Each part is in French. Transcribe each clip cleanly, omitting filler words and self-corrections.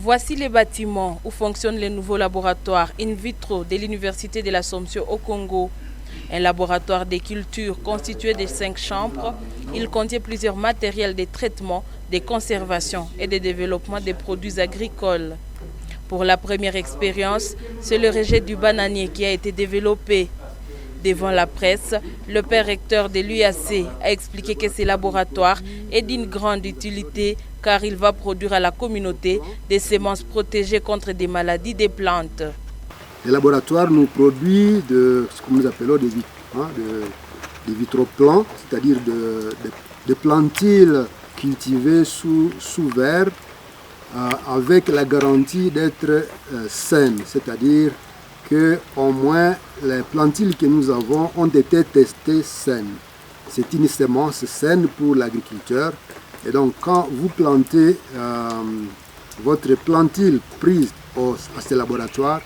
Voici les bâtiments où fonctionnent les nouveaux laboratoires in vitro de l'Université de l'Assomption au Congo. Un laboratoire des cultures constitué de 5 chambres. Il contient plusieurs matériels de traitement, de conservation et de développement des produits agricoles. Pour la première expérience, c'est le rejet du bananier qui a été développé. Devant la presse, le père recteur de l'UAC a expliqué que ce laboratoire est d'une grande utilité car il va produire à la communauté des semences protégées contre des maladies des plantes. Le laboratoire nous produit ce que nous appelons des vitroplants, c'est-à-dire des plantules cultivées sous verre avec la garantie d'être saines, c'est-à-dire que au moins les plantules que nous avons ont été testées saines. C'est une semence saine pour l'agriculteur. Et donc quand vous plantez votre plantule prise à ce laboratoire,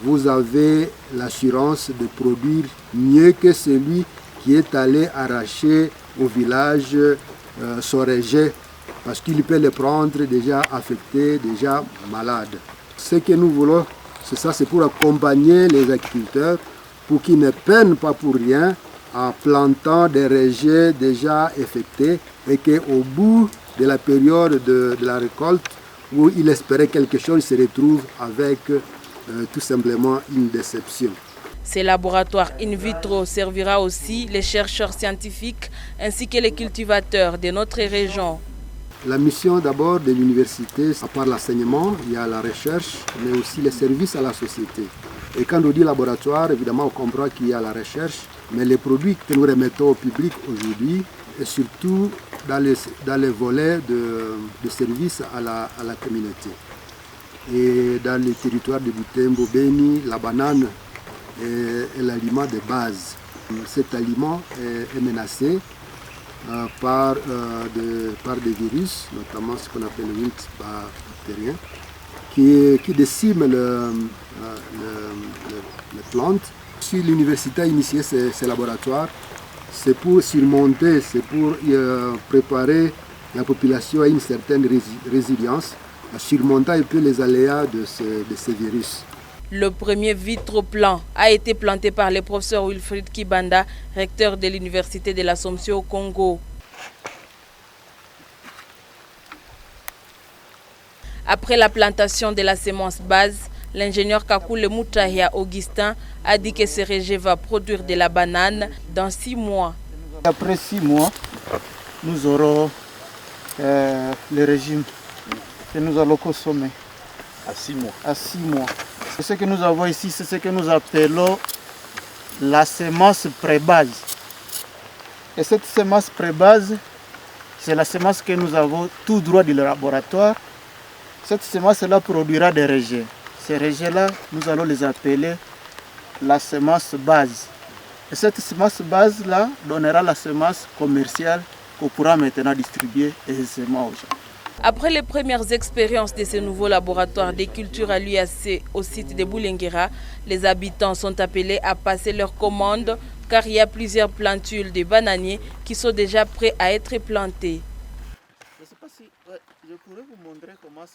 vous avez l'assurance de produire mieux que celui qui est allé arracher au village son rejet, parce qu'il peut le prendre déjà affecté, déjà malade. Ce que nous voulons, c'est ça, c'est pour accompagner les agriculteurs pour qu'ils ne peinent pas pour rien en plantant des rejets déjà affectés et qu'au bout de la période de la récolte où il espérait quelque chose, il se retrouve avec tout simplement une déception. Ce laboratoire in vitro servira aussi les chercheurs scientifiques ainsi que les cultivateurs de notre région. La mission d'abord de l'université, à part l'enseignement, il y a la recherche, mais aussi les services à la société. Et quand on dit laboratoire, évidemment, on comprend qu'il y a la recherche, mais les produits que nous remettons au public aujourd'hui, et surtout dans les volets de services à la communauté. Et dans les territoires de Butembo, Beni, la banane est l'aliment de base. Cet aliment est menacé par des virus, notamment ce qu'on appelle le wilt bactérien, qui déciment les plantes. Si l'université a initié ces laboratoires, c'est pour surmonter, c'est pour préparer la population à une certaine résilience, à surmonter un peu les aléas de ces virus. Le premier vitroplan a été planté par le professeur Wilfried Kibanda, recteur de l'Université de l'Assomption au Congo. Après la plantation de la semence base, l'ingénieur Kakule Moutahia Augustin a dit que ce rejet va produire de la banane dans 6 mois. Après 6 mois, nous aurons le régime que nous allons consommer. À 6 mois. À 6 mois. Ce que nous avons ici, c'est ce que nous appelons la semence pré-base. Et cette semence pré-base, c'est la semence que nous avons tout droit du laboratoire. Cette semence-là produira des rejets. Ces rejets-là, nous allons les appeler la semence base. Et cette semence base-là donnera la semence commerciale qu'on pourra maintenant distribuer aisément aux gens. Après les premières expériences de ce nouveau laboratoire des cultures à l'UAC au site de Boulenguera, les habitants sont appelés à passer leurs commandes car il y a plusieurs plantules de bananiers qui sont déjà prêts à être plantés. Je ne sais pas si je pourrais vous montrer comment ça